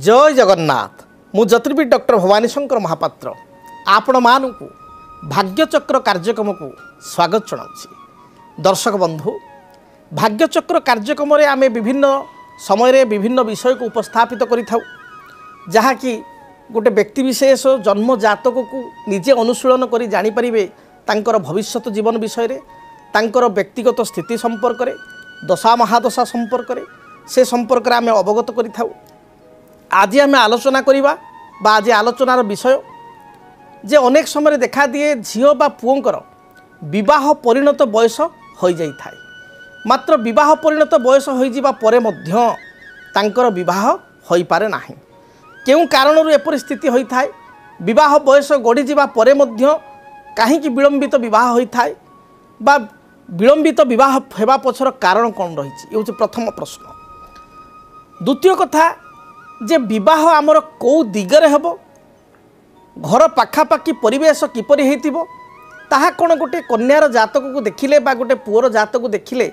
जय जगन्नाथ मु ज्योतिर्विद डॉक्टर भवानी शंकर महापात्र आपण मानू भाग्यचक्र कार्यक्रम को स्वागत जनाऊँ। दर्शक बंधु भाग्यचक्र कार्यक्रम रे आमे विभिन्न समय विभिन्न विषय को उपस्थापित करिथाउ जहाँकि गोटे व्यक्ति विशेष जन्म जातक को निजे अनुशीलन करी जानि परिबे तांकर भविष्यत जीवन विषय रे तांकर व्यक्तिगत स्थिति संपर्क रे दशा महादशा संपर्क रे से संपर्क रे आमे अवगत करिथाउ। आज आम आलोचना करवा आज आलोचनार विषय जे अनेक समय देखा दिए झील बा पुओंकर विवाह परिणत बयस हो जाई थाए मात्र विवाह परिणत बयस हो जावा परे मध्य तांकर विवाह हो पारे नाही। केउ कारणरू एपरि स्थिति होई थाए विवाह बयस गड़ी जावा परे मध्य काहीकि विलंबित विवाह होई थाए बा विलंबित विवाह हेबा पछर कारण कौन रही ये प्रथम प्रश्न। द्वितीय कथा जे विवाह आमर कौ दिगरे हेब घर पाखापाखि परिवेश किपरि हेतिबो ताहा कोन गोटे कन्यार जातक को देखिले बा गोटे पुअर जातक को देखिले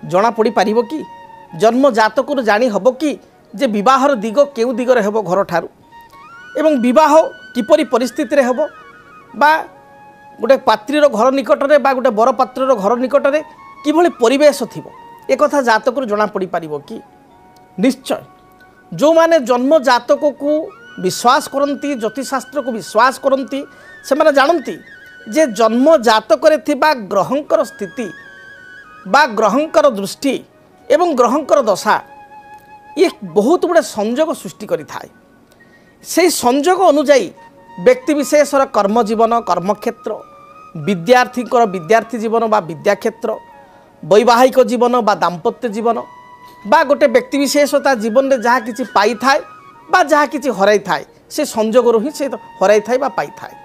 जना पड़ी पारिबो कि जन्म जातक जानी हबो कि जे विवाहर दिग केउ दिगरे हेबो घर ठारू एवं विवाह किपरि परिस्थिति रे हेबो बा गोटे पात्रीर घर निकटरे बा गोटे बर पात्रीर घर निकटरे किभଳି परिवेश थिबो ए कथा जातक जना पड़ी पारिबो कि निश्चय जो माने जन्म जातक को विश्वास करती ज्योतिषशास्त्र को विश्वास करती से माने जानती जे जन्म जातक रे थिबा ग्रहंकर स्थिति बा ग्रहंकर दृष्टि एवं ग्रहंकर दशा ये बहुत बड़े संजोग सृष्टि करि थाए। से संजोग अनुजाई व्यक्ति विशेषर कर्म जीवन कर्मक्षेत्र विद्यार्थी जीवन बा विद्याक्षेत्र वैवाहिक जीवन बा दाम्पत्य जीवन बा गोटे व्यक्ति विशेषता जीवन में जहाँ किसी पाई थाए बा जहाँ किसी हराई थाए से संजोग ही से हराई थाए बा पाई थाए।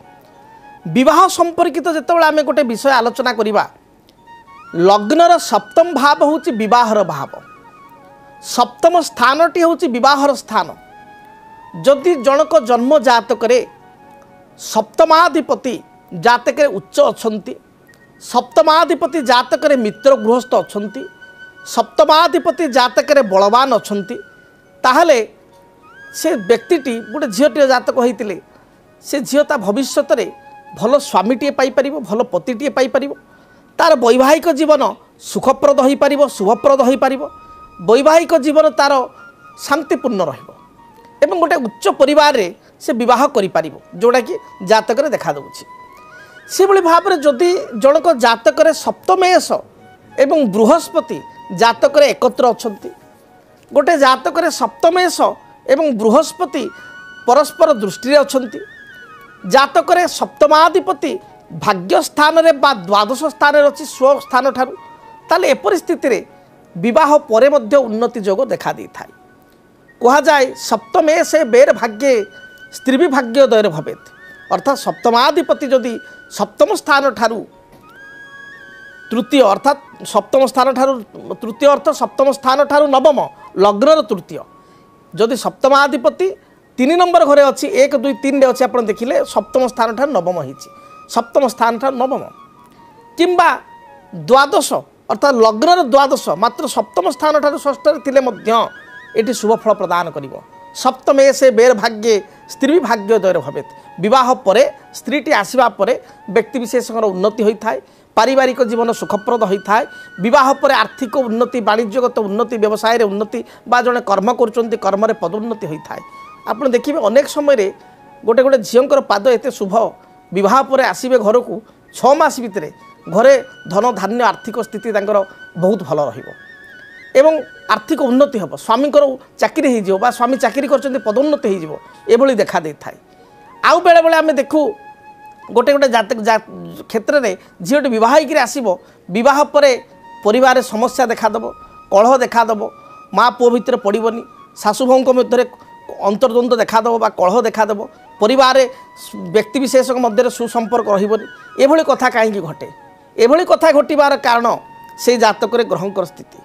विवाह संपर्कित जितेबाला आम गोटे विषय आलोचना करवा लग्नर सप्तम भाव हूँ विवाहर भाव सप्तम स्थानटी हूँ विवाहर स्थान। जदि जनक जन्म जातक सप्तमाधिपति जातक उच्च अच्छी सप्तमाधिपति जातक मित्र गृहस्थ अच्छी सप्तमाधिपति जातक बलवान अच्छी ताहले से व्यक्तिटी गोटे झीटी जातक होते से झीता भविष्य में भल स्वामीटे पाइपर भल पतिटे पाइपर तार वैवाहिक जीवन सुखप्रद हो पार शुभप्रद हो पार वैवाहिक जीवन तार शांतिपूर्ण रहिबो गोटे उच्च परिवार रे से विवाह करिपार जोड़ा कि जातक देखा दूची से भली भाव में जदि जनक जातक सप्तमेश एवं बृहस्पति जातक एकत्र अच्छी गोटे जातक सप्तमेश एवं बृहस्पति परस्पर दृष्टि अच्छी जातक सप्तमाधिपति भाग्य स्थान रे बा द्वादश स्थान अच्छी स्व स्थान ठारू ताले एपरि स्थिति रे विवाह परे मध्य उन्नति जोग देखा दी थाए। कहा जाए सप्तमेश बेर भाग्ये स्त्री भी भाग्योदय भवेत अर्थात सप्तमाधिपति जदि सप्तम स्थान ठारू तृतीय अर्थात सप्तम स्थान ठारू तृतीय अर्थ सप्तम स्थान ठारू नवम लग्नर तृतीय जदि सप्तमाधिपति 3 नंबर घरे अच्छी 1 2 3 रे अच्छी आप देखिले सप्तम स्थान ठारू नवम होइछि सप्तम स्थान ठारू नवम किंबा द्वादश अर्थात लग्नर द्वादश मात्र सप्तम स्थान ठारू षष्ठ थिले मध्य एटी शुभ फल प्रदान करिवो। सप्तमेशे बेर भाग्ये स्त्री भाग्योदय भवेत विवाह परे स्त्रीटी आसवा परे व्यक्ति विशेषकर उन्नति होता है पारिवारिक जीवन सुखप्रद होता है विवाह पर आर्थिक उन्नति वाणिज्यगत उन्नति व्यवसाय रे उन्नति बा जड़े कर्म कर कर्म रे पदोन्नति होता है। आप देखिए अनेक समय गोटे गोटे झीर पाद एत शुभ विवाह पर आसवे घर को 6 मास भितर घरे धन धान्य आर्थिक स्थिति बहुत भल रहिबो एवं आर्थिक उन्नति हम स्वामी चाकरी हो स्वामी चाकरी कर पदोन्नति हो देखा दे थाए। आउ बेले बेले आम देखू गोटे गोटे जातक क्षेत्र में झीटी बहिक आसब बह परिवार समस्या देखादेव कलह देखादेव माँ पुओ भितर पड़ोनी शाशु भाऊ मध्य अंतर्द्वंद देखादेव बा कलह देखादेव परिवार व्यक्ति विशेष मध्य सुसंपर्क रही एभली कथा कहीं घटे एभली कथा घटार कारण से जातक ग्रहंकर स्थिति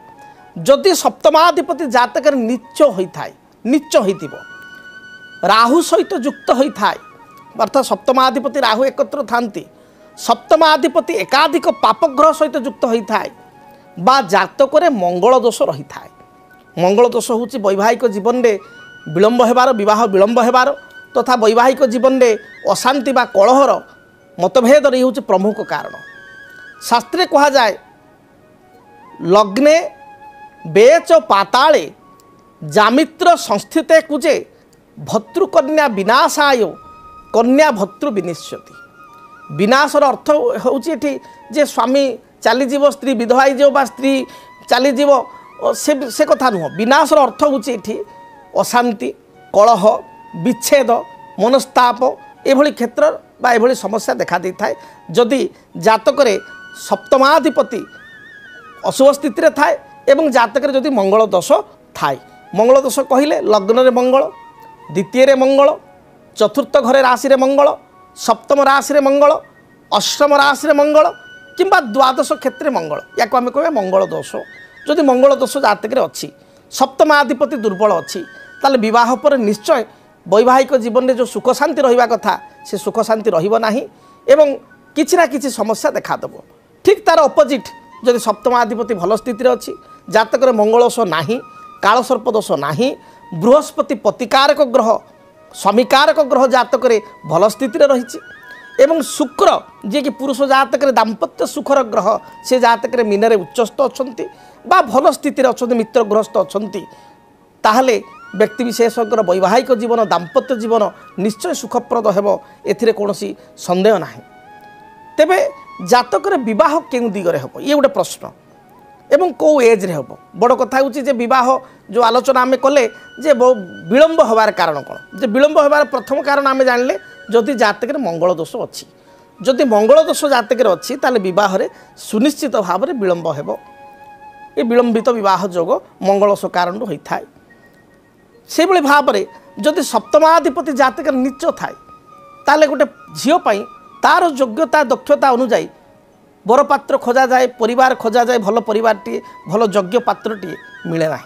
जदि सप्तमाधिपति जातक नीच होता है नीच हो राहु सहित युक्त होता है अर्थात सप्तमाधिपति राहु एकत्र थांती सप्तमाधिपति एकाधिक पापग्रह सहित युक्त होता है बा जातक मंगल दोष रही था। मंगल दोष हूँ वैवाहिक जीवन में विलंब हेबार विवाह विलंब हेबार तथा वैवाहिक जीवन में अशांति बा कलहर मतभेद रही हूँ प्रमुख कारण। शास्त्रे कहा जाए लग्ने बेच पाताले जामित्र संस्थिते कुजे भर्तृकन्या विनाशाय कन्या भर्तृ विनिश्यति। विनाशर अर्थ होची जे स्वामी चलीजीव स्त्री विधवा हो स्त्री चलीजीव से कथा नुह। विनाशर अर्थ होची अशांति कलह विच्छेद मनस्ताप एभली क्षेत्र बा एभली समस्या देखा दी थाए जदि जातक सप्तमाधिपति अशुभ स्थिति रे थाए एवं जातक जदि मंगल दोष थाए। मंगल दोष कहले लग्न रे मंगल, द्वितीय रे मंगल, चतुर्थ घरे राशि रे मंगल, सप्तम राशि रे मंगल, अष्टम राशि रे मंगल किंबा द्वादश क्षेत्र मंगल या आम कह मंगल दोष। जदि मंगल दोष जातक रे अच्छी सप्तमाधिपति दुर्बल अच्छी ताले विवाह पर निश्चय वैवाहिक जीवन में जो सुख शांति रहिबा कथा से सुख शांति रहिबो नाही एवं किछि ना किछि समस्या देखा देबो। ठीक तार अपोजिट जदि सप्तमाधिपति भल स्थिति रे अछि जातक रे मंगल दोष नाही, काल सर्प दोष नाही, बृहस्पति पतिकारक ग्रह स्वामीकारक ग्रह जातक रे भल स्थिति रे रहिछि एवं शुक्र जे कि पुरुष जातक रे दाम्पत्य सुखर ग्रह से जातक रे मीन रे उच्चस्थ अछंती बा भल स्थिति रे अछंती मित्र ग्रस्त अछंती ताहले व्यक्ति विशेषज्ञर वैवाहिक जीवन दाम्पत्य जीवन निश्चय सुखप्रद हेब एथिरे कोनोसी संदेह नाही। तेबे जातक रे विवाह केउ दिगरे हेब ये गोटे प्रश्न एवं कौ एज रे हेब। बड़ कथा होची जे विवाह जो आलोचना आमे कले जे विलंब होबार कारण कोन जे विलंब होबार प्रथम कारण आमे जानले जदि जातक रे मंगल दोष अछि। जदि मंगल दोष जातक रे अछि ताले विवाह रे सुनिश्चित भाव रे विलंब हेब। ए विलंबित विवाह जोग मंगल दोष कारण होई थाए। से भली भाव में जदि सप्तमाधिपति जातक नीच थाए ताले गोटे झील पाई तार योग्यता दक्षता अनुजाई बरपात्र खोजा जाए परिवार खोजा जाए भल परिवार टी भल योग्य पात्र टी मिले ना।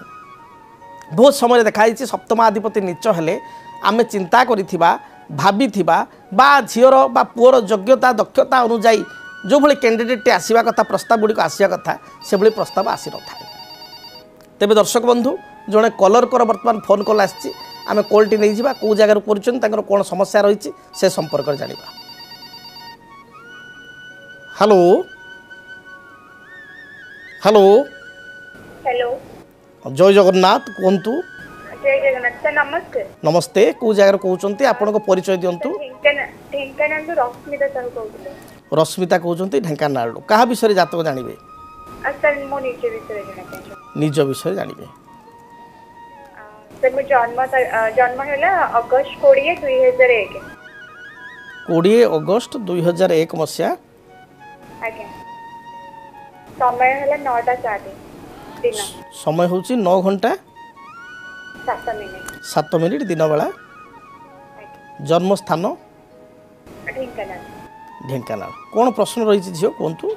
बहुत समय देखाई सप्तमाधिपति नीच हेले आमे चिंता करिथिबा भाबिथिबा बा झीर बा पुअर योग्यता दक्षता अनुजाई जो भली कैंडिडेट आसीबा कथा प्रस्ताव गुड़िक आसिया कथा से भली प्रस्ताव आसी न थाए। तेबे दर्शक बंधु जड़े कलर कर बर्तमान फोन कल आम कॉलटी नहीं जावा कौ जगार कर कौन समस्या रही से संपर्क जाना। हेलो हेलो हेलो जय जगन्नाथ कहतु। जय जगन्नाथ सर नमस्ते। नमस्ते कौ जगार कहते आपण परिचय दिंतु। ढेंकानाल रश्मिता साहू कहते। रश्मिता कहते ढेंकानाल क्या विषय जातक जानवे सर मो निज विषय जाना निज विषय जानवे सर मो जन्म है अगस्ट 20 2001 20 अगस्ट 2001 मसीहा। आज्ञा समय है 9:04 दिन समय हूँ 9 घंटा 7 मिनिट 7 मिनिट दिन बेला। जन्म स्थान ढेंकानाल। ढेंकानाल कौन प्रश्न रही झील कहतु।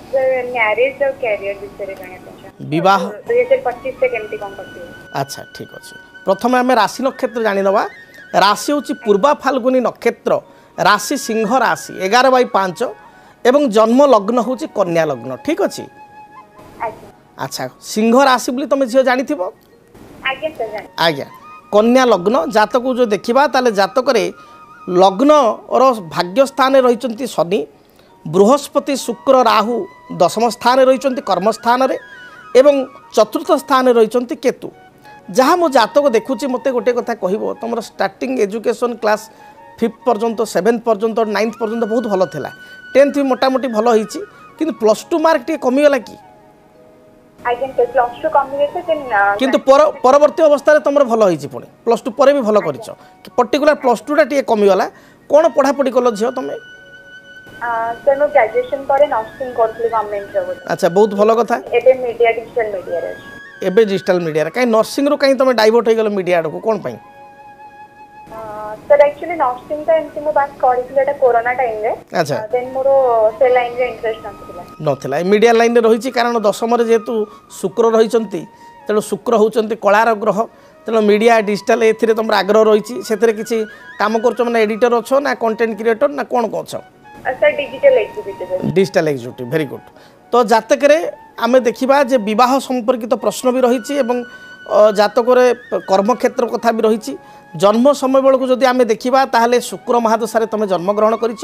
सर मैरिज और कैरियर विषय जाना विवाह 2025 से केमती कौन करती है। अच्छा ठीक अच्छे प्रथम आम राशि नक्षत्र जानीदवा। राशि हूँ पूर्वा फाल्गुनी नक्षत्र राशि सिंह राशि 11/5 एवं जन्म लग्न हूँ कन्या लग्न ठीक अच्छे। अच्छा सिंह राशि बोली तुम झील जानी आज्ञा कन्या लग्न जातक जो देखा ताले जातक लग्न और भाग्य स्थान रही शनि बृहस्पति शुक्र राहु दशम स्थान रही कर्मस्थान एवं चतुर्थ स्थान रही केतु। जहाँ मो जातक देखुची मते गोटे कथा कहब तुम स्टार्टिंग एजुकेशन क्लास 5th पर्यंत 7th पर्यंत 9th पर्यंत बहुत भल था 10th भी मोटामोटी भल होती कि +2 मार्क टे कमीगला कि किंतु परवर्ती अवस्था तुम भल होती पुणी +2 पर भी भल कर पर्टिकुलर +2 टा कमीगला कौन पढ़ापढ़ी कल झील तुम। सर नो ग्रेजुएशन करे नर्सिंग करथली गवर्नमेंट रे। अच्छा बहुत भल कथा। एबे मीडिया डिजिटल मीडिया रे एबे डिजिटल मीडिया रे काई नर्सिंग रो काई तुम डाइवर्ट हो गेल मीडिया को कोन पई। सर एक्चुअली नर्सिंग तो एमती मो बात करथिलेटा कोरोना टाइम रे। अच्छा देन मोरो से लाइन रे इंटरेस्ट नथिला मीडिया लाइन रे रहिछि कारण दशम रे जेतु शुक्र रहिचंती तेणु शुक्र होउचंती कलार ग्रह तेणु मीडिया डिजिटल एथिरे तुम आग्रह रहिछि सेथिरे किछि काम करछ माने एडिटर अछो ना कंटेंट क्रिएटर ना कोन कोछ। Sir digital executive very good. तो जातक रे आमे देखिबा जे विवाह संपर्कित प्रश्न भी रहिछि एवं ଜାତକରେ କର୍ମକ୍ଷେତ୍ର କଥା ବି ରହିଛି ଜନ୍ମ ସମୟ ବେଳକୁ ଯଦି ଆମେ ଦେଖିବା ତାହେଲେ ଶୁକ୍ର ମହାଦଶାରେ ତୁମେ ଜନ୍ମଗ୍ରହଣ କରିଛ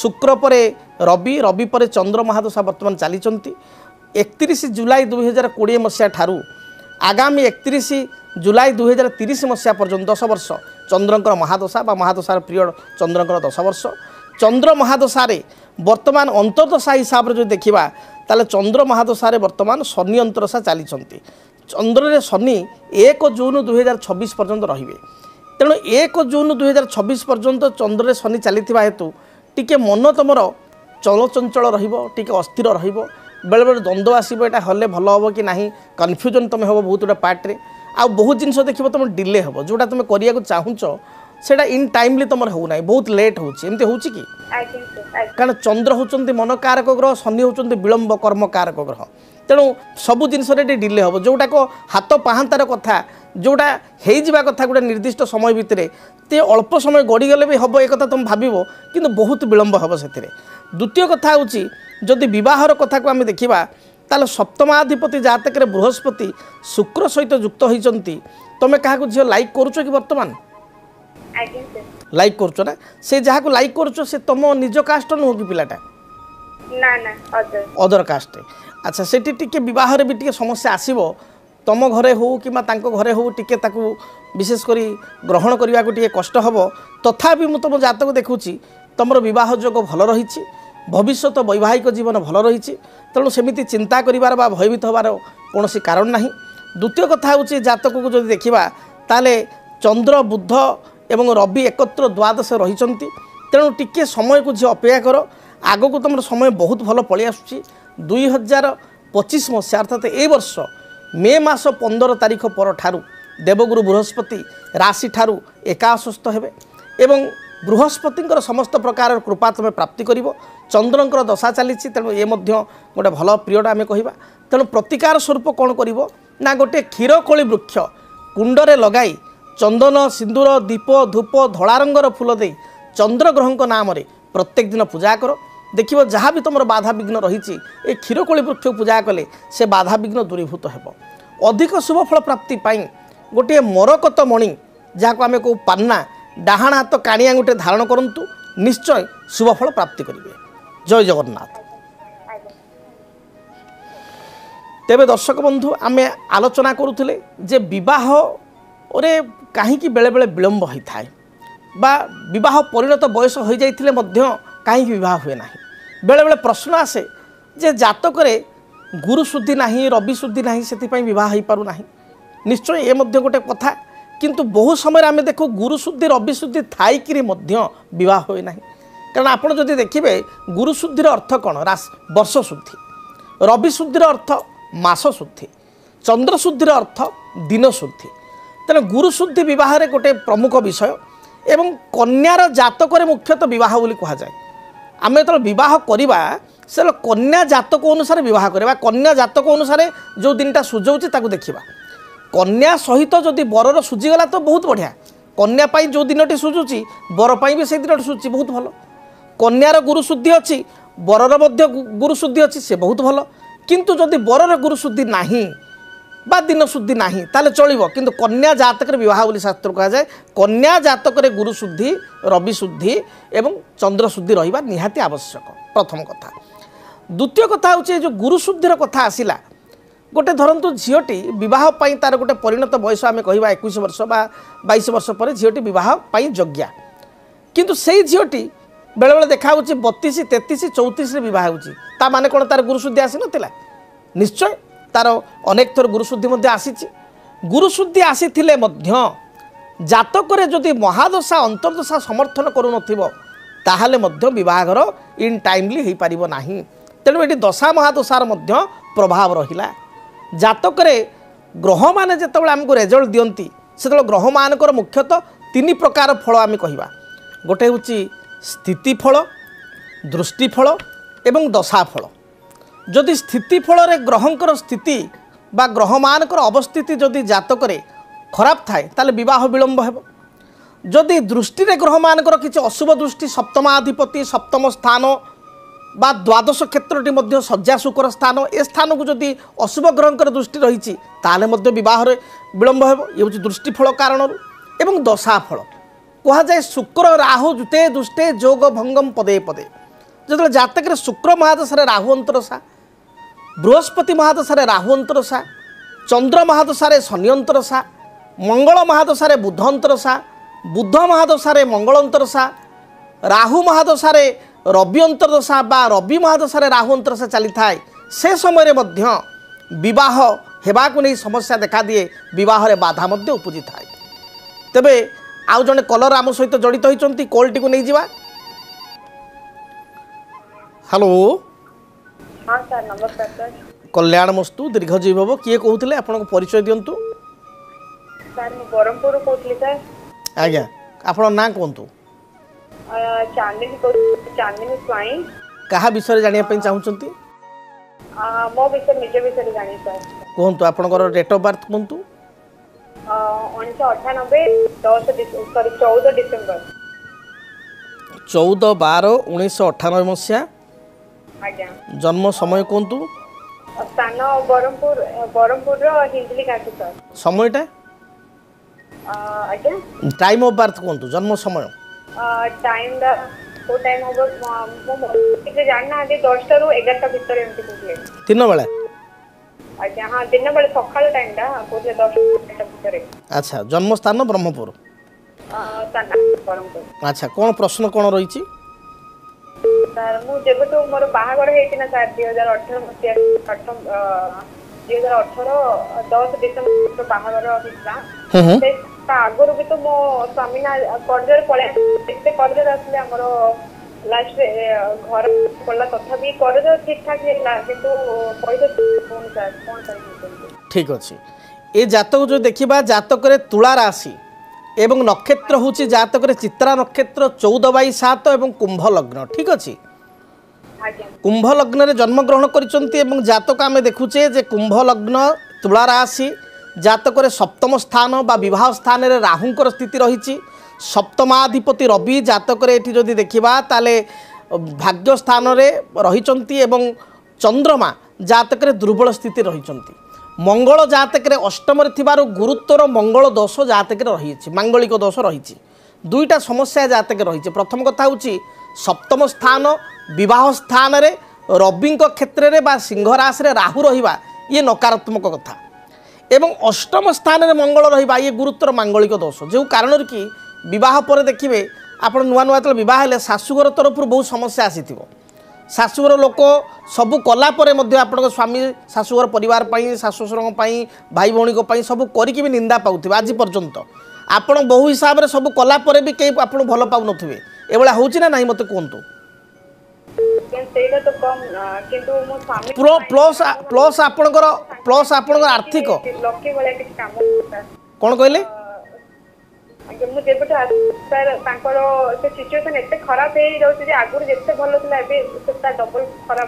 ଶୁକ୍ର ପରେ ରବି ରବି ପରେ ଚନ୍ଦ୍ର ମହାଦଶା ବର୍ତ୍ତମାନ ଚାଲିଛନ୍ତି 31 ଜୁଲାଇ 2020 ମସିହା ଠାରୁ ଆଗାମୀ 31 ଜୁଲାଇ 2030 ମସିହା ପର୍ଯ୍ୟନ୍ତ 10 ବର୍ଷ ଚନ୍ଦ୍ରଙ୍କର ମହାଦଶା ବା ମହାଦଶାର ପିରିୟଡ଼ ଚନ୍ଦ୍ରଙ୍କର 10 ବର୍ଷ ଚନ୍ଦ୍ର ମହାଦଶାରେ ବର୍ତ୍ତମାନ ଅନ୍ତର୍ଦଶା ହିସାବରେ ଯଦି ଦେଖିବା ତାହେଲେ ଚନ୍ଦ୍ର ମହାଦଶାରେ ବର୍ତ୍ତମାନ ଶନି ଅନ୍ତର୍ଦଶା ଚାଲିଛନ୍ତି ଚନ୍ଦ୍ରରେ ଶନି 1 ଜୁନ୍ 2026 ପର୍ଯ୍ୟନ୍ତ ରହିବେ ତେଣୁ 1 ଜୁନ୍ 2026 ପର୍ଯ୍ୟନ୍ତ ଚନ୍ଦ୍ରରେ ଶନି ଚାଲିଥିବା ହେତୁ ଟିକେ ମନ ତୁମର ଚଳଚଞ୍ଚଳ ରହିବ ଟିକେ ଅସ୍ଥିର ରହିବ ବେଳେବେଳେ ଦ୍ୱନ୍ଦ୍ୱ ଆସିବ ଏଇଟା ହେଲେ ଭଲ ହେବ କି ନାହିଁ କନଫ୍ୟୁଜନ୍ ତୁମେ ହେବ ବହୁତ ଗୁଡ଼ା ପାର୍ଟରେ ଆଉ ବହୁତ ଜିନିଷ ଦେଖିବ ତୁମ ଡିଲେ ହେବ ଯେଉଁଟା ତୁମେ କରିବାକୁ ଚାହୁଁଛ ସେଇଟା ଇନ୍ ଟାଇମ୍ଲି ତୁମର ହେଉନାହିଁ ବହୁତ ଲେଟ୍ ହେଉଛି ଏମିତି ହେଉଛି କି କାରଣ ଚନ୍ଦ୍ର ହେଉଛନ୍ତି ମନକାରକ ଗ୍ରହ ଶନି ହେଉଛନ୍ତି ବିଳମ୍ବ କର୍ମକାରକ ଗ୍ରହ ତେଣୁ ସବୁ ଜିନିଷରେ ଟିକେ ଡିଲେ ହେବ ଯେଉଁଟାକ ହାତ ପାହାନ୍ତାର କଥା ଯେଉଁଟା ହେଇଯିବା କଥା ଗୋଟେ ନିର୍ଦ୍ଦିଷ୍ଟ ସମୟ ଭିତରେ ତେ ଅଳ୍ପ ସମୟ ଗଡ଼ିଗଲେ ବି ହେବ ଏ କଥା ତୁମେ ଭାବିବ କିନ୍ତୁ ବହୁତ ବିଳମ୍ବ ହେବ ସେଥିରେ ଦ୍ୱିତୀୟ କଥା ହେଉଛି ଯଦି ବିବାହର କଥାକୁ ଆମେ ଦେଖିବା ତାହେଲେ ସପ୍ତମାଧିପତି ଜାତକରେ ବୃହସ୍ପତି ଶୁକ୍ର ସହିତ ଯୁକ୍ତ ହୋଇଛନ୍ତି ତୁମେ କାହାକୁ ଝିଅ ଲାଇକ୍ କରୁଛ କି ବର୍ତ୍ତମାନ ଲାଇକ୍ କରୁଛ ନା ସେ ଯାହାକୁ ଲାଇକ୍ କରୁଛ ସେ ତୁମ ନିଜ କାଷ୍ଟ ନୁହଁ କି ପିଲାଟା ଅଦର କାଷ୍ଟ ଆଚ୍ଛା ସେଠି ଟିକେ ବିବାହରେ ବି ଟିକେ ସମସ୍ୟା ଆସିବ ତୁମ ଘରେ ହେଉ କିମ୍ବା ତାଙ୍କ ଘରେ ହେଉ ଟିକେ ତାକୁ ବିଶେଷ କରି ଗ୍ରହଣ କରିବାକୁ ଟିକେ କଷ୍ଟ ହେବ ତଥାପି ମୁଁ ତୁମ ଜାତକ ଦେଖୁଛି ତୁମର ବିବାହ ଯୋଗ ଭଲ ରହିଛି ଭବିଷ୍ୟତ ବୈବାହିକ ଜୀବନ ଭଲ ରହିଛି ତେଣୁ ସେମିତି ଚିନ୍ତା କରିବାର ବା ଭୟଭୀତ ହେବାର କୌଣସି କାରଣ ନାହିଁ ଦ୍ୱିତୀୟ କଥା ହେଉଛି ଜାତକକୁ ଯଦି ଦେଖିବା ତାହେଲେ ଚନ୍ଦ୍ର ବୁଧ ଏବଂ ରବି ଏକତ୍ର ଦ୍ୱାଦଶ ରହିଛନ୍ତି ତେଣୁ ଟିକିଏ ସମୟକୁ ଝିଅ ଅପେକ୍ଷା କର ଆଗକୁ ତୁମର ସମୟ ବହୁତ ଭଲ ପଳେଇ ଆସୁଛି 2025 ମସିହା ଅର୍ଥାତ୍ ଏ ବର୍ଷ ମେ ମାସ 15 ତାରିଖ ପରଠାରୁ ଦେବଗୁରୁ ବୃହସ୍ପତି ରାଶିଠାରୁ ଏକାଦଶସ୍ଥ ହେବେ ଏବଂ ବୃହସ୍ପତିଙ୍କର ସମସ୍ତ ପ୍ରକାର କୃପା ତୁମେ ପ୍ରାପ୍ତି କରିବ ଚନ୍ଦ୍ରଙ୍କର ଦଶା ଚାଲିଛି ତେଣୁ ଏ ମଧ୍ୟ ଗୋଟେ ଭଲ ପିରିୟଡ଼ ଆମେ କହିବା ତେଣୁ ପ୍ରତିକାର ସ୍ୱରୂପ କ'ଣ କରିବ ନା ଗୋଟେ କ୍ଷୀରକୋଳି ବୃକ୍ଷ କୁଣ୍ଡରେ ଲଗାଇ ଚନ୍ଦନ ସିନ୍ଦୁର ଦୀପ ଧୂପ ଧଳା ରଙ୍ଗର ଫୁଲ ଦେଇ ଚନ୍ଦ୍ରଗ୍ରହଙ୍କ ନାମରେ ପ୍ରତ୍ୟେକ ଦିନ ପୂଜା କର ଦେଖିବ ଯାହା ବି ତୁମର ବାଧାବିଘ୍ନ ରହିଛି ଏ କ୍ଷୀରକୋଳି ବୃକ୍ଷକୁ ପୂଜା କଲେ ସେ ବାଧାବିଘ୍ନ ଦୂରୀଭୂତ ହେବ ଅଧିକ ଶୁଭଫଳ ପ୍ରାପ୍ତି ପାଇଁ ଗୋଟିଏ ମରକତ ମଣି ଯାହାକୁ ଆମେ କହୁ ପାନ୍ନା ଡାହାଣ ହାତ କାଣି ଆଙ୍ଗୁଠି ଧାରଣ କରନ୍ତୁ ନିଶ୍ଚୟ ଶୁଭଫଳ ପ୍ରାପ୍ତି କରିବେ ଜୟ ଜଗନ୍ନାଥ ତେବେ ଦର୍ଶକ ବନ୍ଧୁ ଆମେ ଆଲୋଚନା କରୁଥିଲେ ଯେ ବିବାହରେ କାହିଁକି ବେଳେବେଳେ ବିଳମ୍ବ ହୋଇଥାଏ ବା ବିବାହ ପରିଣତ ବୟସ ହୋଇଯାଇଥିଲେ ମଧ୍ୟ କାହିଁକି ବିବାହ ହୁଏ ନାହିଁ ବେଳେବେଳେ ପ୍ରଶ୍ନ ଆସେ ଯେ ଜାତକରେ ଗୁରୁ ଶୁଦ୍ଧି ନାହିଁ ରବି ଶୁଦ୍ଧି ନାହିଁ ସେଥିପାଇଁ ବିବାହ ହୋଇପାରୁନାହିଁ ନିଶ୍ଚୟ ଏ ମଧ୍ୟ ଗୋଟେ କଥା କିନ୍ତୁ ବହୁ ସମୟରେ ଆମେ ଦେଖୁ ଗୁରୁ ଶୁଦ୍ଧି ରବି ଶୁଦ୍ଧି ଥାଇକିରି ମଧ୍ୟ ବିବାହ ହୁଏ ନାହିଁ କାରଣ ଆପଣ ଯଦି ଦେଖିବେ ଗୁରୁ ଶୁଦ୍ଧିର ଅର୍ଥ କ'ଣ ବର୍ଷ ଶୁଦ୍ଧି ରବି ଶୁଦ୍ଧିର ଅର୍ଥ ମାସ ଶୁଦ୍ଧି ଚନ୍ଦ୍ର ଶୁଦ୍ଧିର ଅର୍ଥ ଦିନ ଶୁଦ୍ଧି ତେଣୁ ଗୁରୁ ଶୁଦ୍ଧି ବିବାହରେ ଗୋଟେ ପ୍ରମୁଖ ବିଷୟ ଏବଂ କନ୍ୟାର ଜାତକରେ ମୁଖ୍ୟତଃ ବିବାହ ବୋଲି କୁହାଯାଏ ଆମେ ଯେତେବେଳେ ବିବାହ କରିବା ସେତେବେଳେ କନ୍ୟା ଜାତକ ଅନୁସାରେ ବିବାହ କରିବା କନ୍ୟା ଜାତକ ଅନୁସାରେ ଯେଉଁ ଦିନଟା ସୁଝଉଛି ତାକୁ ଦେଖିବା କନ୍ୟା ସହିତ ଯଦି ବରର ସୁଝିଗଲା ତ ବହୁତ ବଢ଼ିଆ କନ୍ୟା ପାଇଁ ଯେଉଁ ଦିନଟି ସୁଝୁଛି ବର ପାଇଁ ବି ସେଇ ଦିନଟି ସୁଝୁଛି ବହୁତ ଭଲ କନ୍ୟାର ଗୁରୁ ଶୁଦ୍ଧି ଅଛି ବରର ମଧ୍ୟ ଗୁରୁ ଶୁଦ୍ଧି ଅଛି ସେ ବହୁତ ଭଲ କିନ୍ତୁ ଯଦି ବରର ଗୁରୁ ଶୁଦ୍ଧି ନାହିଁ বা দিন শুদ্ধি না তাহলে চলব কিন্তু কন্যা জাতকের বিবাহ বলে শাস্ত্র কুহযায় কন্যা জাতকের গুরু শুদ্ধি রবি শুদ্ধি এবং চন্দ্র শুদ্ধি রহবা নিহাতি আবশ্যক প্রথম কথা দ্বিতীয় কথা হচ্ছে যে গুরু শুদ্ধির কথা আসিলা গোটে ধরন্তু ঝিওটি বিবাহ পাই তার গোটে পরিণত বয়স আমি কহিবা 21 বর্ষ বা 22 বর্ষ পরে ঝিওটি বিবাহ পাই যোগ্যা কিন্তু সেই ঝিওটি বেলে বেলে দেখা হচ্ছে 32 33 34 রে বিবাহ হচ্ছে তা মানে কোন তার গুরু শুদ্ধি আসি নথিলা নিশ্চয় তার অনেক থর গুরুশুদ্ধি মধ্যে আসিছি গুরুশুদ্ধি আসিলে মধ্য জাতকরে যদি মহাদশা অন্তর্দশা সমর্থন করুনথিব তাহলে মধ্য বিবাহর ইন টাইমলি হয়ে পারিব নাহি তেণু এটি দশা মহাদশার মধ্য প্রভাব রহিলা জাতকরে গ্রহ মানে যেতবে আমাকে রেজল্ট দিয়ন্তি সেতবে গ্রহ মানকর মুখ্যতঃ 3 প্রকার ফল আমি কহিবা গোটে হচ্ছে স্থিতিফল দৃষ্টিফল এবং দশাফল যদি স্থিতিফলরে গ্রহঙ্কর স্থিতি বা গ্রহমানকর অবস্থিতি যদি জাতকরে খারাপ থাকে তাহলে বিবাহ বিলম্ব ହେବ যদি দৃষ্টিরে গ্রহমানকর কিছু অশুভ দৃষ্টি সপ্তমাধিপতি সপ্তম স্থান बा द्वादश क्षेत्रटी मध्य शଯ୍या शुकर स्थान ए स्थान को जदि अशुभ ग्रहंकर दृष्टि रही ताले मध्य विवाह विलंब हो ये हूँ दृष्टिफल कारण एवं दशाफल कह जाए शुक्र राहु जुते दुष्टे जोग भंगम पदे पदे जो जातक शुक्र महादशा राहु अंतरसा बृहस्पति महादशा राहु अंतरसा चंद्र महादशा शनि अंतरसा मंगल महादशा बुध अंतरसा बुध महादशा मंगल अंतरसा राहु महादशा रवि अंतरदशा बा रवि महादशा राहु अंतरदशा चली थाए से समय मध्य विवाह हेबाकु नहीं समस्या देखा दिए विवाह रे बाधा मध्य उपजी थाए तेबे आउ जने कलर आम सहित जड़ित होइचंती कॉल टी को नहीं जिवा हेलो हाँ सर नमस्कार सर कल्याण मस्तु दीर्घजीवी भव किए कहते आपन परिचय दिंतु सर मु बरमपुर कहली सर आज्ञा आपन ना कहतु चांदनी स्वाई कहा विषय जानिया पई चाहुचंती मो विषय निज विषय जानी सर कहतु आपनकर डेट ऑफ बर्थ कहतु 1998 14 डिसेंबर 14/12/1998 मसीहा आज्ञा जन्म समय कहतु स्थान बरमपुर हिंजली काठी सर समयटा आज्ञा टाइम ऑफ बर्थ कहतु जन्म समय टाइम को टाइम होबो मो जानना आगे 10 ରୁ 11 भितर एमती कहले दिन बेला अच्छा हाँ दिन बेले सकाळ टाइम दा कहले 10 ରୁ 11 भितर अच्छा जन्म स्थान ब्रह्मपुर स्थान बरमपुर अच्छा कौन प्रश्न कौन रही सर मु जेबे तो मोर बाहागर हेति ना सर 2018 मसिया 2018 10 डिसेंबर बाहागर हिस्सा आगुरी भी तो मो स्वामी ना कर्जर पड़े एते कर्जर आसले हमरो लास्ट घर पड़ला तथा भी कर्ज ठीक ठाक हेला किंतु पैसा कोन सर कोन सर ठीक अच्छे ये जातक जो देखा जातक तुला राशि एवं नक्षत्र हूँ जातक चित्रा नक्षत्र 14/7 एवं कुंभ लग्न ठीक अच्छे कुंभ लग्न रे जन्म ग्रहण कर जातक आम देखुचे जे कुंभ लग्न तुला राशि जातक सप्तम स्थान बा विवाह स्थान रे राहुंकर स्थिति रही सप्तमाधिपति रवि जातक जदि देखा ताले भाग्य स्थान रे रही एवं चंद्रमा जातक दुर्बल स्थिति रही मंगल जातक अष्टम गुरुत्वर मंगल दोष जातक रही मांगलिक दोष रही दुईटा समस्या जातक रही प्रथम कथा हूँ सप्तम स्थान विवाह स्थान रे रवि क्षेत्र में बा सिंह राशि रे राहु रहिबा ये नकारात्मक कथा एवं अष्टम स्थान में मंगल रहिबा ये गुरुत्वर मांगलिक दोष जो कारण कि विवाह पर देखिए आप नुआ नुआ जो बह शाशुघर तरफ बहुत समस्या आसी शाशुघर लोक सबू कलापर आपण स्वामी शाशुघर परिवार शाशुशर भाई भौणी सब करी भी निंदा पाऊे आज पर्यंत आपण बहु हिसाब से सब कलापर भी कई आप भल पाऊन ए हूँ ना ना मत कहतु प्लस आपणकर आर्थिक कौन कहले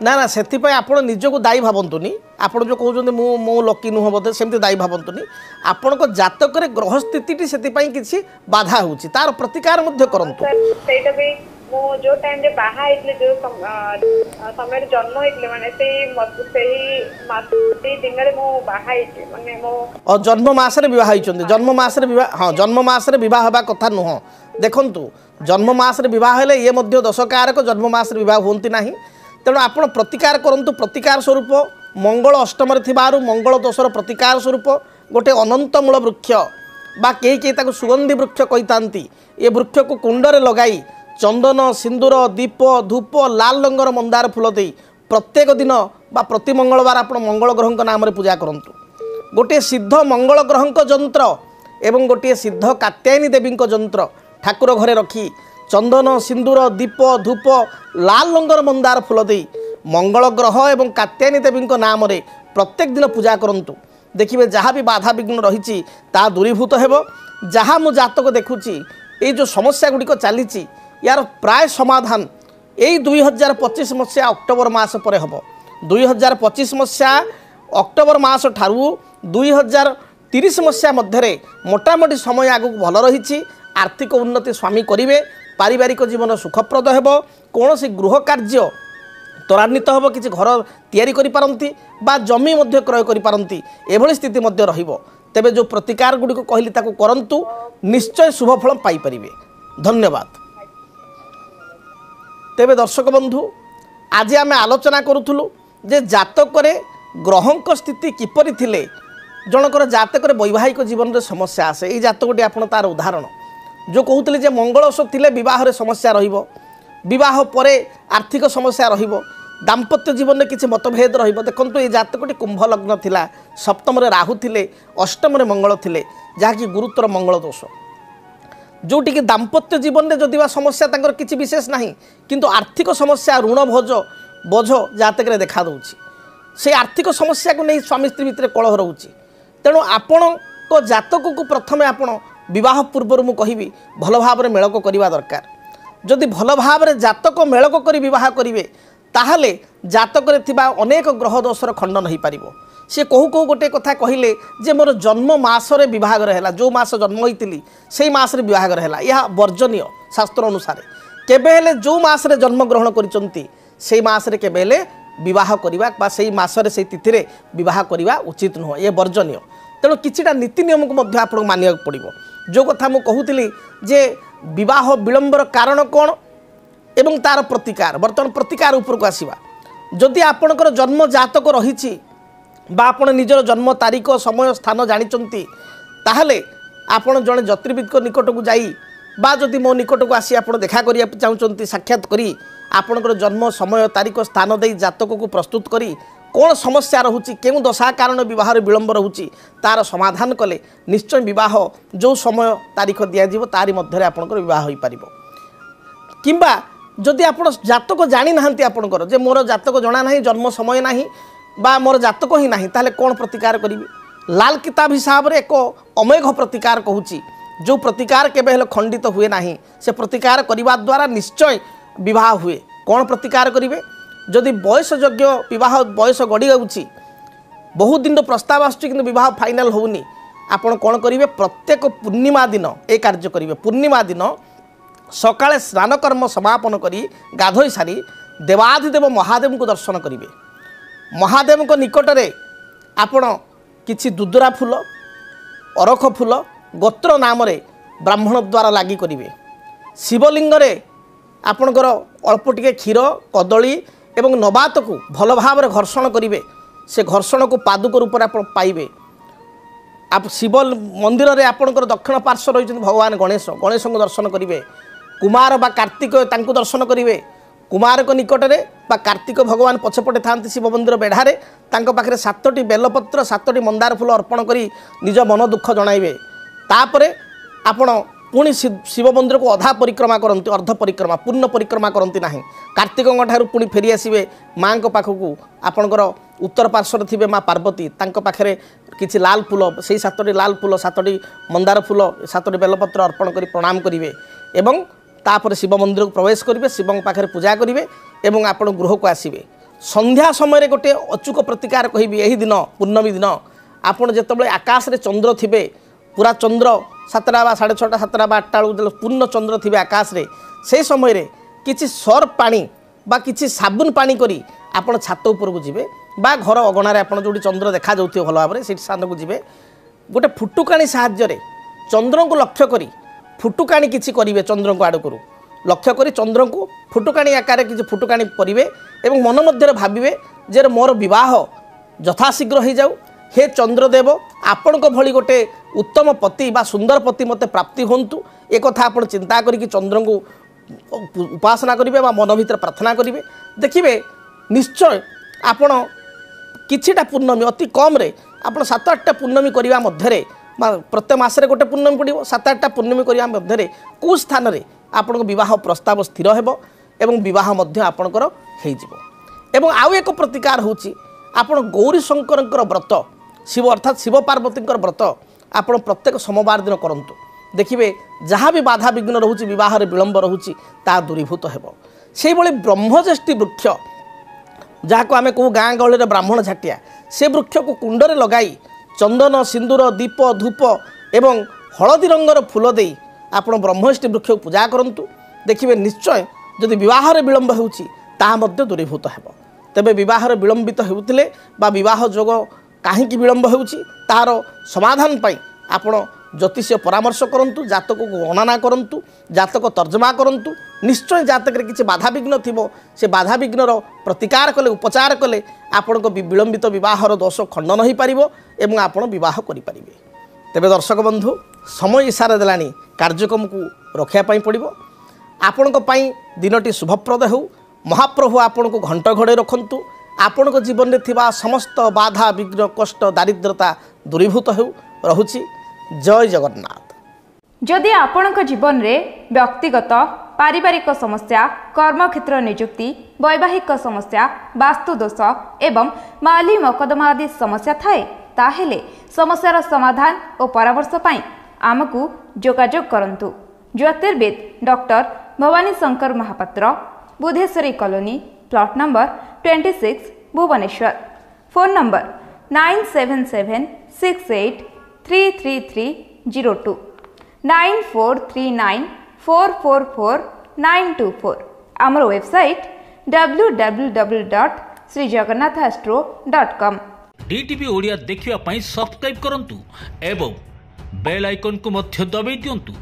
ना ना से आप निजक दायी भावतुनि आप जो कहते मो लकी नुह बोधे सेमती दायी भावतुनि आपण जातक ग्रह स्थिति से किसी बाधा हो तार प्रतिकार करूँ मो जो टाइम रे बाहा आइतले जो समय रे जन्म आइतले माने सेही दिन रे मो बाहा आइतले माने मो और जन्म मास रे विवाह आइचंदे जन्म मास रे विवाह हां जन्म मास रे विवाह होबा कथा नुह देखंतु जन्म मास रे विवाह हेले ये मध्य दशकारक जन्म मास रे विवाह होंती नाही तेणु आपण प्रतिकार करंतु प्रतिकार स्वरूप मंगल अष्टम रे थिबारु मंगल दोषर प्रतिकार स्वरूप गोटे अनंत मूल वृक्ष बा कई ताको सुगंधी वृक्ष कहितांती ये वृक्ष को कुंड रे लगाई चंदन सिंदूर दीप धूप लाल रंगर मंदार फूल दे प्रत्येक दिन बा प्रति मंगलवार आप मंगल ग्रह नाम पूजा करूँ गोटे सिद्ध मंगल ग्रह जंत्र एवं गोटे सिद्ध कात्यायनी देवी जंत्र ठाकुर घरे रखी चंदन सिंदूर दीप धूप लाल रंगर मंदार फूल दे मंगल ग्रह एवं कात्यायनी देवी नाम प्रत्येक दिन पूजा करूँ देखिए जहाँ भी बाधा विघ्न रही दूरीभूत हो जहाँ मु जातक देखुची ये जो समस्या गुड़िक चली यार प्राय समाधान यही 2025 मसीहा अक्टोबर मास पर हम 2025 मसीहा अक्टोबर मास ठारू 2030 मसीहा मध्य मोटामोटी समय आगु भल रही आर्थिक उन्नति स्वामी करेंगे पारिवारिक जीवन सुखप्रद हो कौन गृह कार्य ତ୍ୱରାନ୍ୱିତ ହେବ, କିଛି ଘର ତିଆରି କରିପାରନ୍ତି ବା ଜମି ମଧ୍ୟ କ୍ରୟ କରିପାରନ୍ତି, ଏଭଳି ସ୍ଥିତି ମଧ୍ୟ ରହିବ। ତେବେ ଯେଉଁ ପ୍ରତିକାର ଗୁଡ଼ିକ କହିଲି ତାକୁ କରନ୍ତୁ, ନିଶ୍ଚୟ ଶୁଭଫଳ ପାଇପାରିବେ। ଧନ୍ୟବାଦ। ତେବେ ଦର୍ଶକ ବନ୍ଧୁ, ଆଜି ଆମେ ଆଲୋଚନା କରୁଥିଲୁ ଯେ ଜାତକରେ ଗ୍ରହଙ୍କ ସ୍ଥିତି କିପରି ଥିଲେ ଜଣଙ୍କର ଜାତକରେ ବୈବାହିକ ଜୀବନରେ ସମସ୍ୟା ଆସେ। ଏଇ ଜାତକଟି ଆପଣ ତାର ଉଦାହରଣ। ଯେଉଁ କହୁଥିଲେ ଯେ ମଙ୍ଗଳଦୋଷ ଥିଲେ ବିବାହରେ ସମସ୍ୟା ରହିବ, ବିବାହ ପରେ ଆର୍ଥିକ ସମସ୍ୟା ରହିବ, ଦାମ୍ପତ୍ୟ ଜୀବନରେ କିଛି ମତଭେଦ ରହିବ। ଦେଖନ୍ତୁ ଏଇ ଜାତକଟି କୁମ୍ଭ ଲଗ୍ନ ଥିଲା, ସପ୍ତମରେ ରାହୁ ଥିଲେ, ଅଷ୍ଟମରେ ମଙ୍ଗଳ ଥିଲେ, ଯାହାକି ଗୁରୁତର ମଙ୍ଗଳ ଦୋଷ। ଯେଉଁଠିକି ଦାମ୍ପତ୍ୟ ଜୀବନରେ ଯଦି ବା ସମସ୍ୟା ତାଙ୍କର କିଛି ବିଶେଷ ନାହିଁ, କିନ୍ତୁ ଆର୍ଥିକ ସମସ୍ୟା ଋଣ ବୋଝ ଜାତକରେ ଦେଖାଦେଉଛି। সেই আর্থিক সমস্যাকে নেই স্বামী স্ত্রী ভিতরে কলহ রয়েছে। তেণু আপনার জাতককে প্রথমে আপনার বিবাহ পূর্বর মু কহিবি ভাল ভাবে মেলক করা দরকার। যদি ভাল ভাবে জাতক মেলক করে বিবাহ করবে তাহলে জাতকরে থিবা অনেক গ্রহ দোষর খণ্ডন হয়ে পারিব। সে কহু কহু গোটে কথা কহিলে যে মোর জন্ম মাসরে বিবাহর হেলা, যে মাস জন্ম হয়েছিলি সেই মাসরে বিবাহর হেলা, ইহা বর্জনীয় শাস্ত্র অনুসারে। কেবে হেলে যে মাসরে জন্মগ্রহণ করিছন্তি সেই মাসরে কেবে হেলে বিবাহ করা বা সেই মাসরে সেই তিথিরে বিবাহ করা উচিত নুহ, এ বর্জনীয়। তেণু কিছুটা নীতি নিয়মকে মধ্যে আপনার মানিয়া পড়ব। যে কথা মু কহুଥିଲି যে বিবাহ বিলম্বর কারণ কোণ এবং তার প্রতিকার। বর্তমান প্রতিকার উপরক আসবা। যদি আপনার জন্ম জাতক রয়েছে বা আপনার নিজের জন্ম তারিখ সময় স্থান জাঁচান তাহলে আপনার জনে জ্যোতির্বিদ নিকটক যাই বা যদি মো নিকটক আসি আপনার দেখা করা চাহুন সাক্ষাৎ করি আপনার জন্ম সময় তারিখ স্থান দিয়ে জাতককে প্রস্তুত করি কোণ সমস্যা রয়েছে কেউ দশা কারণ বিবাহর বিলম্ব রয়েছে তার সমাধান কলে নিশ্চয় বিবাহ যে সময় তারিখ দিয়াযিব তারি মধ্যে আপনার বিবাহ হয়ে পারিব। কিংবা যদি আপনার জাতক জানি না আপনার যে মোর জাতক জনা না জন্ম সময় না বা মোর জাতক হি না তাহলে কোণ প্রতিকার করবি। লাল কিতাব হিসাବରେ ଏକ ଅମୋଘ ପ୍ରତିକାର କହୁଛି ଯେଉଁ ପ୍ରତିକାର କେବେ ହେଲେ ଖଣ୍ଡିତ ହୁଏ ନାହିଁ ସେ ପ୍ରତିକାର କରିବା ଦ୍ୱାରା ନିଶ୍ଚୟ ବିବାହ ହୁଏ। କ'ଣ ପ୍ରତିକାର କରିବେ? ଯଦି ବୟସଯୋଗ୍ୟ ବିବାହ ବୟସ ଗଡ଼ି ଯାଉଛି ବହୁତ ଦିନର ପ୍ରସ୍ତାବ ଆସୁଛି କିନ୍ତୁ ବିବାହ ଫାଇନାଲ ହେଉନି ଆପଣ କ'ଣ କରିବେ? ପ୍ରତ୍ୟେକ ପୂର୍ଣ୍ଣିମା ଦିନ ଏ କାର୍ଯ୍ୟ କରିବେ। ପୂର୍ଣ୍ଣିମା ଦିନ ସକାଳେ ସ୍ନାନ କର୍ମ ସମାପନ କରି ଗାଧୋଇ ସାରି ଦେବାଧିଦେବ ମହାଦେବଙ୍କୁ ଦର୍ଶନ କରିବେ। ମହାଦେବଙ୍କ ନିକଟରେ ଆପଣ କିଛି ଦୁଦୁରା ଫୁଲ ଅରଖ ଫୁଲ ଗୋତ୍ର ନାମରେ ବ୍ରାହ୍ମଣ ଦ୍ୱାରା ଲାଗି କରିବେ। ଶିବଲିଙ୍ଗରେ ଆପଣଙ୍କର ଅଳ୍ପ ଟିକେ କ୍ଷୀର କଦଳୀ ଏବଂ ନବାତକୁ ଭଲ ଭାବରେ ଘର୍ଷଣ କରିବେ। ସେ ଘର୍ଷଣକୁ ପାଦୁକ ରୂପରେ ଆପଣ ପାଇବେ। ଶିବ ମନ୍ଦିରରେ ଆପଣଙ୍କର ଦକ୍ଷିଣ ପାର୍ଶ୍ୱ ରହିଛନ୍ତି ଭଗବାନ ଗଣେଶ, ଗଣେଶଙ୍କୁ ଦର୍ଶନ କରିବେ। କୁମାର ବା କାର୍ତ୍ତିକ ତାଙ୍କୁ ଦର୍ଶନ କରିବେ। କୁମାରଙ୍କ ନିକଟରେ ବା କାର୍ତ୍ତିକ ଭଗବାନ ପଛପଟେ ଥାନ୍ତି ଶିବ ମନ୍ଦିର ବେଢ଼ାରେ, ତାଙ୍କ ପାଖରେ 7ଟି ବେଲପତ୍ର 7ଟି ମନ୍ଦାର ଫୁଲ ଅର୍ପଣ କରି ନିଜ ମନ ଦୁଃଖ ଜଣାଇବେ। ତାପରେ ଆପଣ ପୁଣି ଶିବ ମନ୍ଦିରକୁ ଅଧା ପରିକ୍ରମା କରନ୍ତି, ଅର୍ଦ୍ଧ ପରିକ୍ରମା ପୂର୍ଣ୍ଣ ପରିକ୍ରମା କରନ୍ତି ନାହିଁ। କାର୍ତ୍ତିକଙ୍କ ଠାରୁ ପୁଣି ଫେରି ଆସିବେ ମାଙ୍କ ପାଖକୁ। ଆପଣଙ୍କର ଉତ୍ତର ପାର୍ଶ୍ୱରେ ଥିବେ ମା ପାର୍ବତୀ, ତାଙ୍କ ପାଖରେ କିଛି ଲାଲ ଫୁଲ ସେଇ 7ଟି ଲାଲ ଫୁଲ 7ଟି ମନ୍ଦାର ଫୁଲ 7ଟି ବେଲପତ୍ର ଅର୍ପଣ କରି ପ୍ରଣାମ କରିବେ ଏବଂ ତାପରେ ଶିବ ମନ୍ଦିରକୁ ପ୍ରବେଶ କରିବେ, ଶିବଙ୍କ ପାଖରେ ପୂଜା କରିବେ ଏବଂ ଆପଣ ଗୃହକୁ ଆସିବେ। ସନ୍ଧ୍ୟା ସମୟରେ ଗୋଟିଏ ଅଚୁକ ପ୍ରତିକାର କହିବି। ଏହି ଦିନ ପୂର୍ଣ୍ଣମୀ ଦିନ ଆପଣ ଯେତେବେଳେ ଆକାଶରେ ଚନ୍ଦ୍ର ଥିବେ, ପୁରା ଚନ୍ଦ୍ର 7ଟା ବା 6:30 7ଟା ବା 8ଟା ବେଳକୁ ପୂର୍ଣ୍ଣ ଚନ୍ଦ୍ର ଥିବେ ଆକାଶରେ, ସେହି ସମୟରେ କିଛି ସର୍ଫ ପାଣି ବା କିଛି ସାବୁନ ପାଣି କରି ଆପଣ ଛାତ ଉପରକୁ ଯିବେ ବା ଘର ଅଗଣାରେ ଆପଣ ଯେଉଁଠି ଚନ୍ଦ୍ର ଦେଖାଯାଉଥିବ ଭଲ ଭାବରେ ସେଇଠି ସ୍ଥାନକୁ ଯିବେ। ଗୋଟେ ଫୁଟୁକାଣି ସାହାଯ୍ୟରେ ଚନ୍ଦ୍ରଙ୍କୁ ଲକ୍ଷ୍ୟ କରି ଫୁଟୁକାଣି କିଛି କରିବେ। ଚନ୍ଦ୍ରଙ୍କୁ ଆଡ଼କୁ ଲକ୍ଷ୍ୟ କରି ଚନ୍ଦ୍ରଙ୍କୁ ଫୁଟୁକାଣି ଆକାରରେ କିଛି ଫୁଟୁକାଣି କରିବେ ଏବଂ ମନ ମଧ୍ୟରେ ଭାବିବେ ଯେ ମୋର ବିବାହ ଯଥାଶୀଘ୍ର ହୋଇଯାଉ। ହେ ଚନ୍ଦ୍ରଦେବ, ଆପଣଙ୍କ ଭଳି ଗୋଟେ ଉତ୍ତମ ପତି ବା ସୁନ୍ଦର ପତି ମୋତେ ପ୍ରାପ୍ତି ହୁଅନ୍ତୁ। ଏକଥା ଆପଣ ଚିନ୍ତା କରିକି ଚନ୍ଦ୍ରଙ୍କୁ ଉପାସନା କରିବେ ବା ମନ ଭିତରେ ପ୍ରାର୍ଥନା କରିବେ। ଦେଖିବେ ନିଶ୍ଚୟ ଆପଣ କିଛିଟା ପୂର୍ଣ୍ଣମୀ ଅତି କମ୍ରେ ଆପଣ 7-8ଟା ପୂର୍ଣ୍ଣମୀ କରିବା ମଧ୍ୟରେ ପ୍ରତ୍ୟେକ ମାସରେ ଗୋଟେ ପୂର୍ଣ୍ଣମୀ ପଡ଼ିବ। 7-8ଟା ପୂର୍ଣ୍ଣମୀ କରିବା ମଧ୍ୟରେ କେଉଁ ସ୍ଥାନରେ ଆପଣଙ୍କ ବିବାହ ପ୍ରସ୍ତାବ ସ୍ଥିର ହେବ ଏବଂ ବିବାହ ମଧ୍ୟ ଆପଣଙ୍କର ହୋଇଯିବ। ଏବଂ ଆଉ ଏକ ପ୍ରତିକାର ହେଉଛି ଆପଣ ଗୌରୀ ଶଙ୍କରଙ୍କର ବ୍ରତ ଶିବ ଅର୍ଥାତ୍ ଶିବ ପାର୍ବତୀଙ୍କର ବ୍ରତ ଆପଣ ପ୍ରତ୍ୟେକ ସୋମବାର ଦିନ କରନ୍ତୁ। ଦେଖିବେ ଯାହା ବି ବାଧା ବିଘ୍ନ ରହୁଛି ବିବାହରେ ବିଳମ୍ବ ରହୁଛି ତାହା ଦୂରୀଭୂତ ହେବ। ସେହିଭଳି ବ୍ରହ୍ମଜ୍ୟେଷ୍ଠି ବୃକ୍ଷ ଯାହାକୁ ଆମେ କହୁ ଗାଁ ଗହଳିରେ ବ୍ରାହ୍ମଣ ଝାଟିଆ, ସେ ବୃକ୍ଷକୁ କୁଣ୍ଡରେ ଲଗାଇ ଚନ୍ଦନ ସିନ୍ଦୁର ଦୀପ ଧୂପ ଏବଂ ହଳଦୀ ରଙ୍ଗର ଫୁଲ ଦେଇ ଆପଣ ବ୍ରହ୍ମଜ୍ୟେଷ୍ଠି ବୃକ୍ଷକୁ ପୂଜା କରନ୍ତୁ। ଦେଖିବେ ନିଶ୍ଚୟ ଯଦି ବିବାହରେ ବିଳମ୍ବ ହେଉଛି ତାହା ମଧ୍ୟ ଦୂରୀଭୂତ ହେବ। ତେବେ ବିବାହରେ ବିଳମ୍ବିତ ହେଉଥିଲେ ବା ବିବାହ ଯୋଗ କାହିଁକି ବିଳମ୍ବ ହେଉଛି ତାହାର ସମାଧାନ ପାଇଁ ଆପଣ ଜ୍ୟୋତିଷୀୟ ପରାମର୍ଶ କରନ୍ତୁ, ଜାତକକୁ ଗଣନା କରନ୍ତୁ, ଜାତକ ତର୍ଜମା କରନ୍ତୁ। ନିଶ୍ଚୟ ଜାତକରେ କିଛି ବାଧାବିଘ୍ନ ଥିବ, ସେ ବାଧାବିଘ୍ନର ପ୍ରତିକାର କଲେ, ଉପଚାର କଲେ ଆପଣଙ୍କ ବିଳମ୍ବିତ ବିବାହର ଦୋଷ ଖଣ୍ଡନ ହୋଇପାରିବ ଏବଂ ଆପଣ ବିବାହ କରିପାରିବେ। ତେବେ ଦର୍ଶକ ବନ୍ଧୁ, ସମୟ ଇସାରା ଦେଲାଣି, କାର୍ଯ୍ୟକ୍ରମକୁ ରଖିବା ପାଇଁ ପଡ଼ିବ। ଆପଣଙ୍କ ପାଇଁ ଦିନଟି ଶୁଭପ୍ରଦ ହେଉ। ମହାପ୍ରଭୁ ଆପଣଙ୍କୁ ଘଣ୍ଟ ଘୋଡ଼େଇ ରଖନ୍ତୁ। ଆପଣଙ୍କ ଜୀବନରେ ଥିବା ସମସ୍ତ ବାଧା ବିଘ୍ନ କଷ୍ଟ ଦାରିଦ୍ରତା ଦୂରୀଭୂତ ହେଉ। ରହୁଛି। ଜୟ ଜଗନ୍ନାଥ। जदि आपणक जीवन में व्यक्तिगत पारिवारिक समस्या, कर्मक्षेत्र नियुक्ति, वैवाहिक समस्या, वास्तुदोष एवं माली मकदमा आदि समस्या थाए ताहेले समस्यार समाधान और परामर्श पाई आमको जोगाजोग करंतु। ज्योतिर्विद doctor Bhabani Shankar Mahapatra, Budheswari colony, plot number 26, Bhubaneswar. Phone number 9776833302 9439444924। आमर वेबसाइट www.srijagannathastro.com। डीटीवी ओडिया देखिवा पाई सब्सक्राइब करंतु एवं बेल आइकन को मध्य दबाई दियंतु।